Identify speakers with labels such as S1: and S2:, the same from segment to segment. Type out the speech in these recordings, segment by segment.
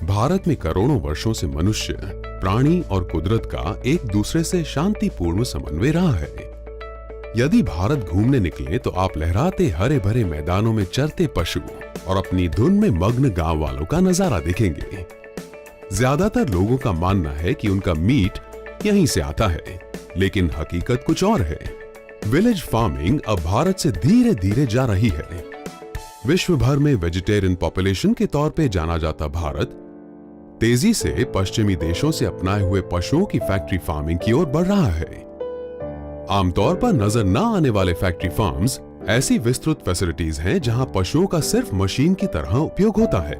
S1: भारत में करोड़ों वर्षों से मनुष्य, प्राणी और कुदरत का एक दूसरे से शांतिपूर्ण समन्वय रहा है। यदि भारत घूमने निकले तो आप लहराते हरे भरे मैदानों में चरते पशु और अपनी धुन में मग्न गांव वालों का नजारा देखेंगे। ज्यादातर लोगों का मानना है कि उनका मीट यहीं से आता है, लेकिन हकीकत कुछ और है। विलेज फार्मिंग अब भारत से धीरे धीरे जा रही है। विश्व भर में वेजिटेरियन पॉपुलेशन के तौर पे जाना जाता भारत तेजी से पश्चिमी देशों से अपनाए हुए पशुओं की फैक्ट्री फार्मिंग की ओर बढ़ रहा है। आमतौर पर नजर न आने वाले फैक्ट्री फार्म्स ऐसी विस्तृत फैसिलिटीज हैं जहां पशुओं का सिर्फ मशीन की तरह उपयोग होता है।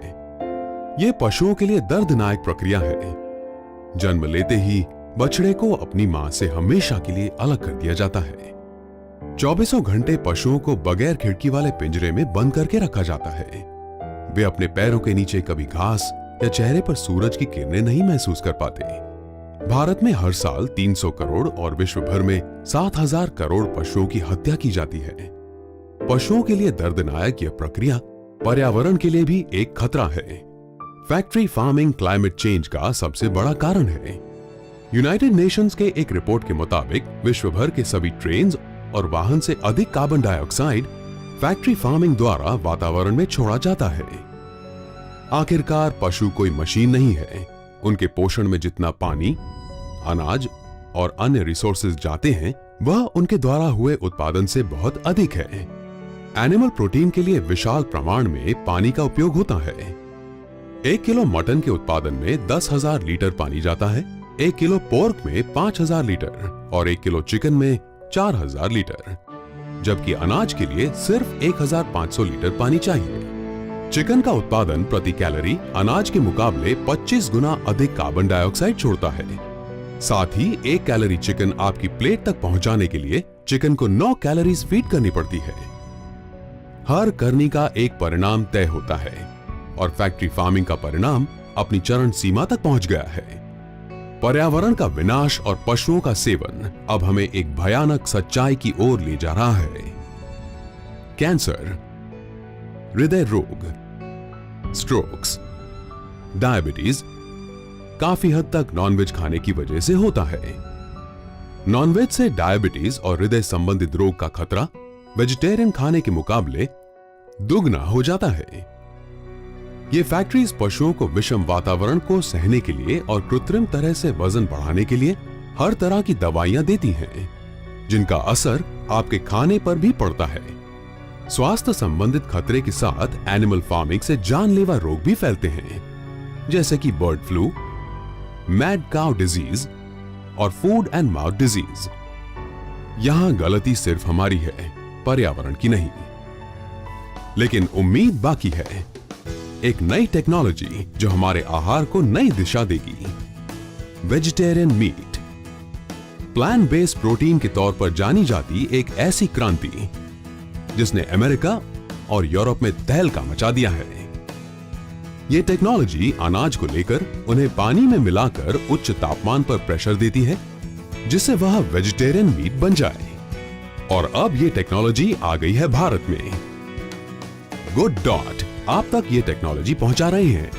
S1: ये पशुओं के लिए दर्दनाक प्रक्रिया है। जन्म लेते ही बछड़े को अपनी मां से हमेशा के लिए अलग कर दिया जाता है। 24 घंटे पशुओं को बगैर खिड़की वाले पिंजरे में बंद करके रखा जाता है। वे अपने पैरों के नीचे कभी घास या चेहरे पर सूरज की किरणें नहीं महसूस कर पाते। भारत में हर साल 300 करोड़ और विश्व भर में 7,000 करोड़ पशुओं की हत्या की जाती है। पशुओं के लिए दर्दनाक यह प्रक्रिया पर्यावरण के लिए भी एक खतरा है। फैक्ट्री फार्मिंग क्लाइमेट चेंज का सबसे बड़ा कारण है। यूनाइटेड नेशंस के एक रिपोर्ट के मुताबिक विश्व भर के सभी ट्रेन और वाहन से अधिक कार्बन डाइऑक्साइड फैक्ट्री फार्मिंग द्वारा वातावरण में छोड़ा जाता है। आखिरकार पशु कोई मशीन नहीं है। उनके पोषण में जितना पानी, अनाज और अन्य रिसोर्सेज जाते हैं वह उनके द्वारा हुए उत्पादन से बहुत अधिक है। एनिमल प्रोटीन के लिए विशाल प्रमाण में पानी का उपयोग होता है। 1 किलो मटन के उत्पादन में 10,000 लीटर पानी जाता है, 1 किलो पोर्क में 5,000 लीटर और 1 किलो चिकन में 4,000 लीटर, जबकि अनाज के लिए सिर्फ 1,500 लीटर पानी चाहिए। चिकन का उत्पादन प्रति कैलोरी अनाज के मुकाबले 25 गुना अधिक कार्बन डाइऑक्साइड छोड़ता है। साथ ही 1 कैलोरी चिकन आपकी प्लेट तक पहुंचाने के लिए चिकन को 9 कैलोरीज फीड करनी पड़ती है। हर करनी का एक परिणाम तय होता है और फैक्ट्री फार्मिंग का परिणाम अपनी चरम सीमा तक पहुंच गया है। पर्यावरण का विनाश और पशुओं का सेवन अब हमें एक भयानक सच्चाई की ओर ले जा रहा है। कैंसर, हृदय रोग, स्ट्रोक्स, डायबिटीज काफी हद तक नॉनवेज खाने की वजह से होता है। नॉनवेज से डायबिटीज और हृदय संबंधित रोग का खतरा वेजिटेरियन खाने के मुकाबले दुगना हो जाता है। ये फैक्ट्रीज पशुओं को विषम वातावरण को सहने के लिए और कृत्रिम तरह से वजन बढ़ाने के लिए हर तरह की दवाइयां देती हैं, जिनका असर आपके खाने पर भी पड़ता है। स्वास्थ्य संबंधित खतरे के साथ एनिमल फार्मिंग से जानलेवा रोग भी फैलते हैं, जैसे कि bird flu, mad cow disease और फूड एंड माउथ डिजीज। यहां गलती सिर्फ हमारी है, पर्यावरण की नहीं। लेकिन उम्मीद बाकी है। एक नई टेक्नोलॉजी जो हमारे आहार को नई दिशा देगी। Vegetarian meat, plant based protein के तौर पर जानी जाती एक ऐसी क्रांति जिसने अमेरिका और यूरोप में तहलका मचा दिया है। यह टेक्नोलॉजी अनाज को लेकर उन्हें पानी में मिलाकर उच्च तापमान पर प्रेशर देती है, जिससे वह वेजिटेरियन मीट बन जाए। और अब यह टेक्नोलॉजी आ गई है भारत में। गुड डॉट आप तक ये टेक्नोलॉजी पहुंचा रहे हैं।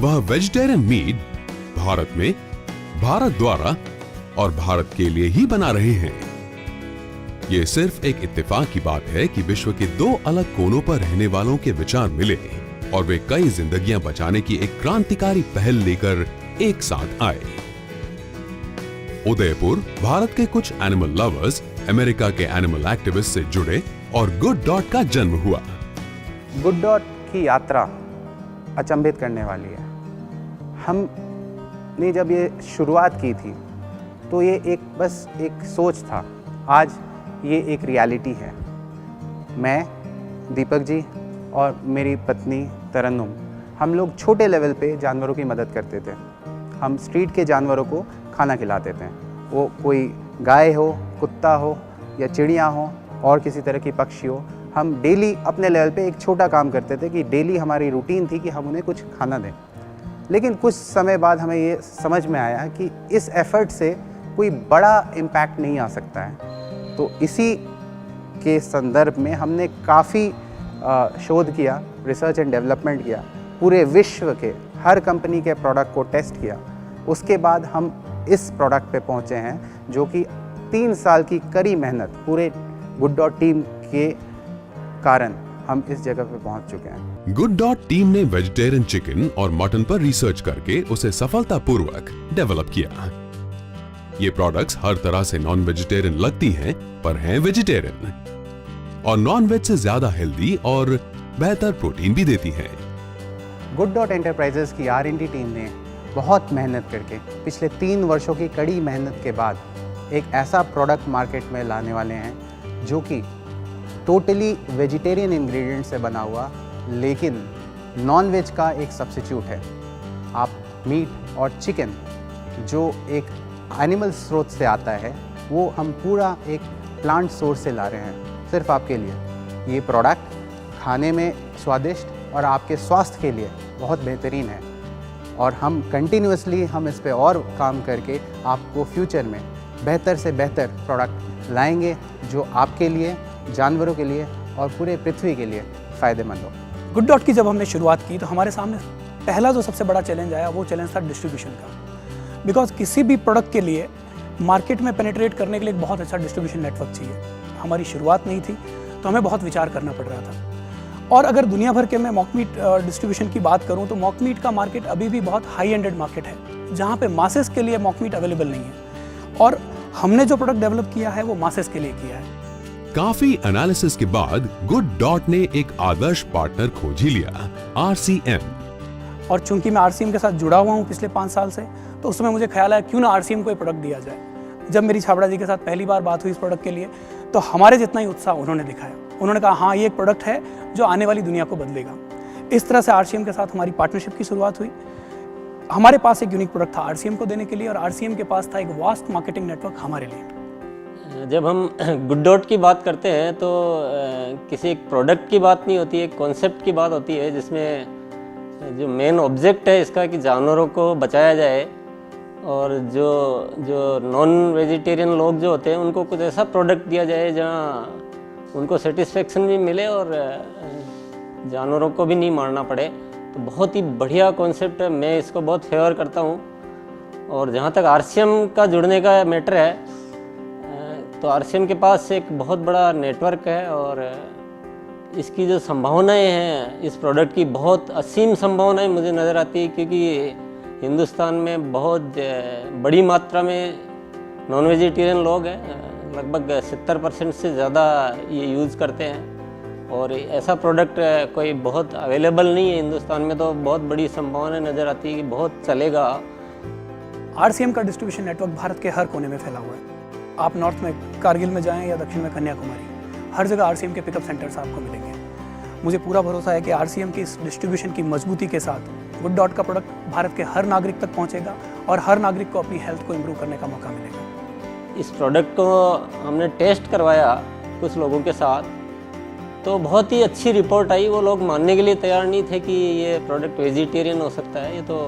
S1: वह वेजिटेरियन मीट भारत में, भारत द्वारा और भारत के लिए ही बना रहे हैं। यह सिर्फ एक इत्तेफाक की बात है कि विश्व के 2 अलग कोनों पर रहने वालों के विचार मिले और वे कई जिंदगियां बचाने की एक क्रांतिकारी पहल लेकर एक साथ आए। उदयपुर भारत के कुछ एनिमल लवर्स अमेरिका के एनिमल एक्टिविस्ट से जुड़े और गुड डॉट का जन्म हुआ।
S2: गुड डॉट की यात्रा अचंभित करने वाली है। हमने जब ये शुरुआत की थी तो ये बस एक सोच था। आज ये एक रियलिटी है। मैं, दीपक जी और मेरी पत्नी तरन्नुम, हम लोग छोटे लेवल पे जानवरों की मदद करते थे। हम स्ट्रीट के जानवरों को खाना खिलाते थे। वो कोई गाय हो, कुत्ता हो या चिड़िया हो और किसी तरह की पक्षी हो। हम डेली अपने लेवल पे एक छोटा काम करते थे कि डेली हमारी रूटीन थी कि हम उन्हें कुछ खाना दें। लेकिन कुछ समय बाद हमें ये समझ में आया कि इस एफर्ट से कोई बड़ा इम्पैक्ट नहीं आ सकता है। तो इसी के संदर्भ में हमने काफ़ी शोध किया, रिसर्च एंड डेवलपमेंट किया पूरे विश्व के हर कंपनी के प्रोडक्ट को टेस्ट किया, उसके बाद हम इस प्रोडक्ट पे पहुंचे हैं, जो कि 3 साल की कड़ी मेहनत पूरे गुड डॉट टीम के कारण हम इस जगह पे पहुंच चुके हैं।
S1: गुड डॉट टीम ने वेजिटेरियन चिकन और मटन पर रिसर्च करके उसे सफलतापूर्वक डेवलप किया। ये प्रोडक्ट्स हर तरह से नॉन वेजिटेरियन लगती हैं, पर हैं वेजिटेरियन और नॉन वेज से ज्यादा हेल्दी और बेहतर प्रोटीन भी देती हैं।
S2: गुड डॉट एंटरप्राइजेस की R&D टीम ने बहुत मेहनत करके पिछले 3 वर्षों की कड़ी मेहनत के बाद एक ऐसा प्रोडक्ट मार्केट में लाने वाले हैं जो कि टोटली वेजिटेरियन इंग्रेडिएंट से बना हुआ, लेकिन नॉन वेज का एक सब्स्टिट्यूट है। आप मीट और चिकन जो एक एनिमल स्रोत से आता है, वो हम पूरा एक प्लांट सोर्स से ला रहे हैं सिर्फ आपके लिए। ये प्रोडक्ट खाने में स्वादिष्ट और आपके स्वास्थ्य के लिए बहुत बेहतरीन है और हम कंटिन्यूअसली हम इस पे और काम करके आपको फ्यूचर में बेहतर से बेहतर प्रोडक्ट लाएंगे जो आपके लिए, जानवरों के लिए और पूरे पृथ्वी के लिए फ़ायदेमंद हो।
S3: गुड डॉट की जब हमने शुरुआत की तो हमारे सामने पहला जो सबसे बड़ा चैलेंज आया वो चैलेंज था डिस्ट्रीब्यूशन का। बिकॉज किसी भी प्रोडक्ट के लिए मार्केट में पेनिट्रेट करने के लिए एक बहुत अच्छा डिस्ट्रीब्यूशन नेटवर्क चाहिए। हमारी शुरुआत नहीं थी तो हमें बहुत विचार करना पड़ रहा था। और अगर दुनिया भर के मैं मॉक मीट डिस्ट्रीब्यूशन की बात करूं तो मॉक मीट का मार्केट अभी भी बहुत हाई एंडेड मार्केट है, जहां पे मासेस के लिए मॉक मीट अवेलेबल नहीं है। और हमने जो प्रोडक्ट डेवलप किया है वो मासेस के लिए किया है।
S1: काफी एनालिसिस के बाद गुड डॉट ने एक आदर्श पार्टनर खोज ही लिया, RCM।
S3: और चूंकि मैं RCM के साथ जुड़ा हुआ हूँ पिछले 5 साल से, तो उस समय मुझे ख्याल आया क्यों ना RCM को एक प्रोडक्ट दिया जाए। जब मेरी छाबड़ा जी के साथ पहली बार बात हुई इस प्रोडक्ट के लिए, तो हमारे जितना ही उत्साह उन्होंने दिखाया। उन्होंने कहा हाँ, ये एक प्रोडक्ट है जो आने वाली दुनिया को बदलेगा। इस तरह से RCM के साथ हमारी पार्टनरशिप की शुरुआत हुई। हमारे पास एक यूनिक प्रोडक्ट था RCM को देने के लिए, और RCM के पास था एक वास्ट मार्केटिंग नेटवर्क हमारे लिए।
S4: जब हम गुड डॉट की बात करते हैं तो किसी एक प्रोडक्ट की बात नहीं होती है, एक कॉन्सेप्ट की बात होती है, जिसमें जो मेन ऑब्जेक्ट है इसका कि जानवरों को बचाया जाए और जो नॉन वेजिटेरियन लोग जो होते हैं उनको कुछ ऐसा प्रोडक्ट दिया जाए जहाँ उनको सेटिस्फेक्शन भी मिले और जानवरों को भी नहीं मारना पड़े। तो बहुत ही बढ़िया कॉन्सेप्ट है, मैं इसको बहुत फेवर करता हूँ। और जहाँ तक RCM का जुड़ने का मैटर है, तो RCM के पास एक बहुत बड़ा नेटवर्क है और इसकी जो संभावनाएं हैं इस प्रोडक्ट की, बहुत असीम संभावनाएं मुझे नज़र आती है, क्योंकि हिंदुस्तान में बहुत बड़ी मात्रा में नॉन वेजिटेरियन लोग हैं, लगभग 70% से ज़्यादा ये यूज़ करते हैं। और ऐसा प्रोडक्ट कोई बहुत अवेलेबल नहीं है हिंदुस्तान में, तो बहुत बड़ी संभावना नज़र आती है कि बहुत चलेगा।
S3: RCM का डिस्ट्रीब्यूशन नेटवर्क भारत के हर कोने में फैला हुआ है। आप नॉर्थ में कारगिल में जाएं या दक्षिण में कन्याकुमारी, हर जगह RCM के पिकअप सेंटर्स आपको मिलेंगे। मुझे पूरा भरोसा है कि RCM की इस डिस्ट्रीब्यूशन की मजबूती के साथ गुड डॉट का प्रोडक्ट भारत के हर नागरिक तक पहुंचेगा और हर नागरिक को अपनी हेल्थ को इम्प्रूव करने का मौका मिलेगा।
S4: इस प्रोडक्ट को हमने टेस्ट करवाया कुछ लोगों के साथ, तो बहुत ही अच्छी रिपोर्ट आई। वो लोग मानने के लिए तैयार नहीं थे कि ये प्रोडक्ट वेजिटेरियन हो सकता है। ये तो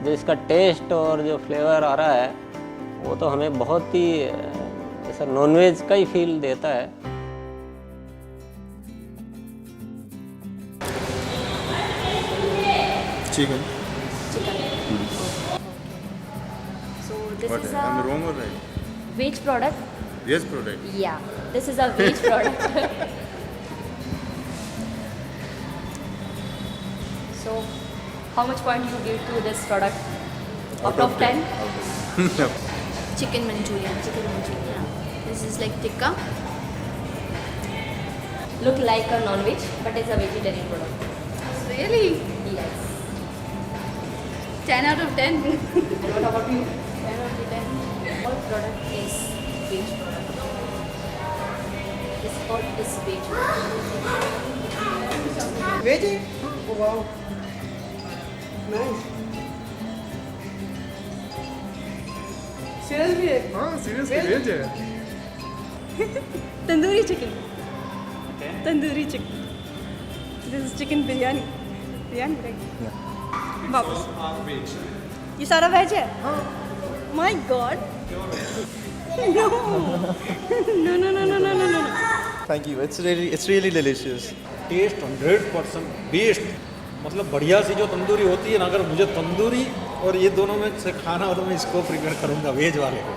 S4: जो इसका टेस्ट और जो फ्लेवर आ रहा है वो तो हमें बहुत ही ऐसा नॉनवेज का ही फील देता है।
S5: Chicken.
S6: So this
S5: What?
S6: is
S5: I'm
S6: a
S5: wrong or right?
S6: veg product.
S5: Yes, product.
S6: Yeah, this is a veg product. So, how much point you give to this product? Out of 10?
S7: Chicken Manchurian. This is like tikka.
S6: Look like a non-veg, but it's a vegetarian product.
S7: Really?
S6: Yes.
S7: 10 out of 10.
S6: And what about you?
S7: 10 out of 10.
S6: All product is veg product. This all is veg.
S8: Veggie? Oh wow. Nice. Seriously?
S5: हाँ seriously veg है।
S7: Tandoori chicken. Tandoori chicken. This is chicken biryani. Biryani, right? Yeah. वापस। ये सारा veg है? My God. No. No.
S9: Thank you. It's really delicious.
S10: Taste 100% best.
S9: मतलब बढ़िया सी जो तंदूरी होती है ना, अगर मुझे तंदूरी और ये दोनों में से खाना हो तो मैं इसको प्रीफर करूँगा, वेज वाले को।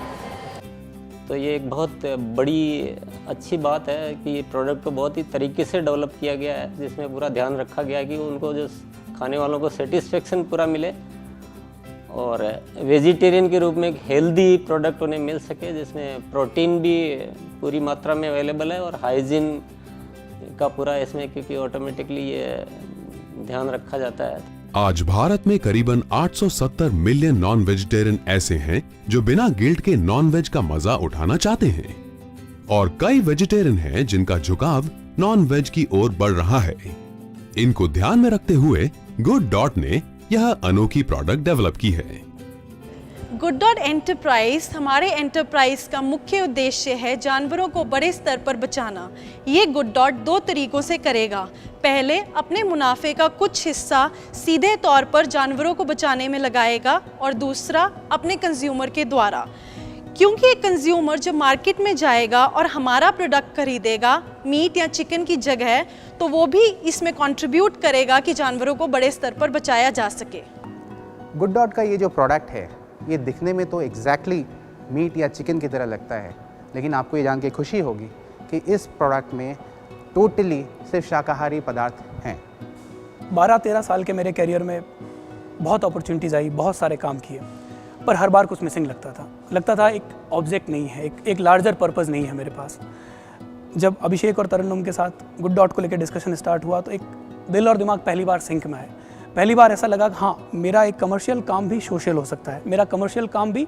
S4: तो ये एक बहुत बड़ी अच्छी बात है कि ये प्रोडक्ट को बहुत ही तरीके से डेवलप किया गया है, जिसमें पूरा ध्यान रखा गया है कि उनको जो खाने वालों को सेटिस्फेक्शन पूरा मिले और वेजिटेरियन के रूप में एक हेल्दी प्रोडक्ट उन्हें मिल सके, जिसमें प्रोटीन भी पूरी मात्रा में अवेलेबल है और हाइजीन का पूरा इसमें, क्योंकि ऑटोमेटिकली ये ध्यान रखा जाता है।
S1: आज भारत में करीबन 870 मिलियन नॉन वेजिटेरियन ऐसे हैं जो बिना गिल्ट के नॉन वेज का मजा उठाना चाहते हैं और कई वेजिटेरियन हैं जिनका झुकाव नॉन वेज की ओर बढ़ रहा है। इनको ध्यान में रखते हुए गुड डॉट ने यह अनोखी प्रोडक्ट डेवलप की है।
S7: गुड डॉट एंटरप्राइज हमारे एंटरप्राइज का मुख्य उद्देश्य है जानवरों को बड़े स्तर पर बचाना। ये गुड डॉट 2 तरीकों से करेगा। पहले अपने मुनाफे का कुछ हिस्सा सीधे तौर पर जानवरों को बचाने में लगाएगा और दूसरा अपने कंज्यूमर के द्वारा, क्योंकि एक कंज्यूमर जब मार्केट में जाएगा और हमारा प्रोडक्ट खरीदेगा मीट या चिकन की जगह, तो वो भी इसमें कंट्रीब्यूट करेगा कि जानवरों को बड़े स्तर पर बचाया जा सके।
S2: गुड डॉट का ये जो प्रोडक्ट है, ये दिखने में तो एग्जैक्टली मीट या चिकन की तरह लगता है, लेकिन आपको ये जान के खुशी होगी कि इस प्रोडक्ट में टोटली सिर्फ शाकाहारी पदार्थ हैं।
S3: 12-13 साल के मेरे करियर में बहुत अपॉर्चुनिटीज़ आई, बहुत सारे काम किए, पर हर बार कुछ मिसिंग लगता था एक ऑब्जेक्ट नहीं है, एक लार्जर पर्पस नहीं है मेरे पास। जब अभिषेक और तरन्नुम के साथ गुड डॉट को लेकर डिस्कशन स्टार्ट हुआ तो एक दिल और दिमाग पहली बार सिंक में आए। पहली बार ऐसा लगा कि हाँ, मेरा एक कमर्शियल काम भी सोशल हो सकता है, मेरा कमर्शियल काम भी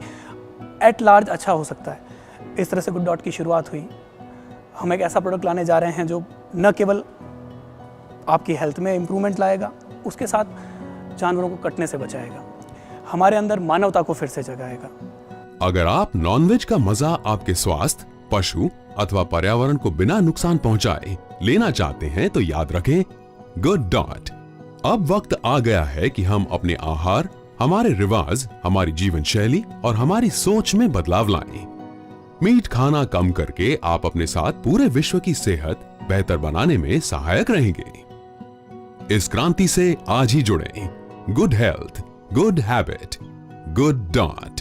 S3: एट लार्ज अच्छा हो सकता है। इस तरह से गुड डॉट की शुरुआत हुई। हम एक ऐसा प्रोडक्ट लाने जा रहे हैं जो न केवल आपकी हेल्थ में इम्प्रूवमेंट लाएगा, उसके साथ जानवरों को कटने से बचाएगा, हमारे अंदर मानवता को फिर से जगाएगा।
S1: अगर आप नॉनवेज का मजा आपके स्वास्थ्य, पशु अथवा पर्यावरण को बिना नुकसान पहुंचाए लेना चाहते हैं तो याद रखें गुड डॉट। अब वक्त आ गया है कि हम अपने आहार, हमारे रिवाज, हमारी जीवन शैली और हमारी सोच में बदलाव लाएं। मीट खाना कम करके आप अपने साथ पूरे विश्व की सेहत बेहतर बनाने में सहायक रहेंगे। इस क्रांति से आज ही जुड़ें। Good health, good habit, good dot.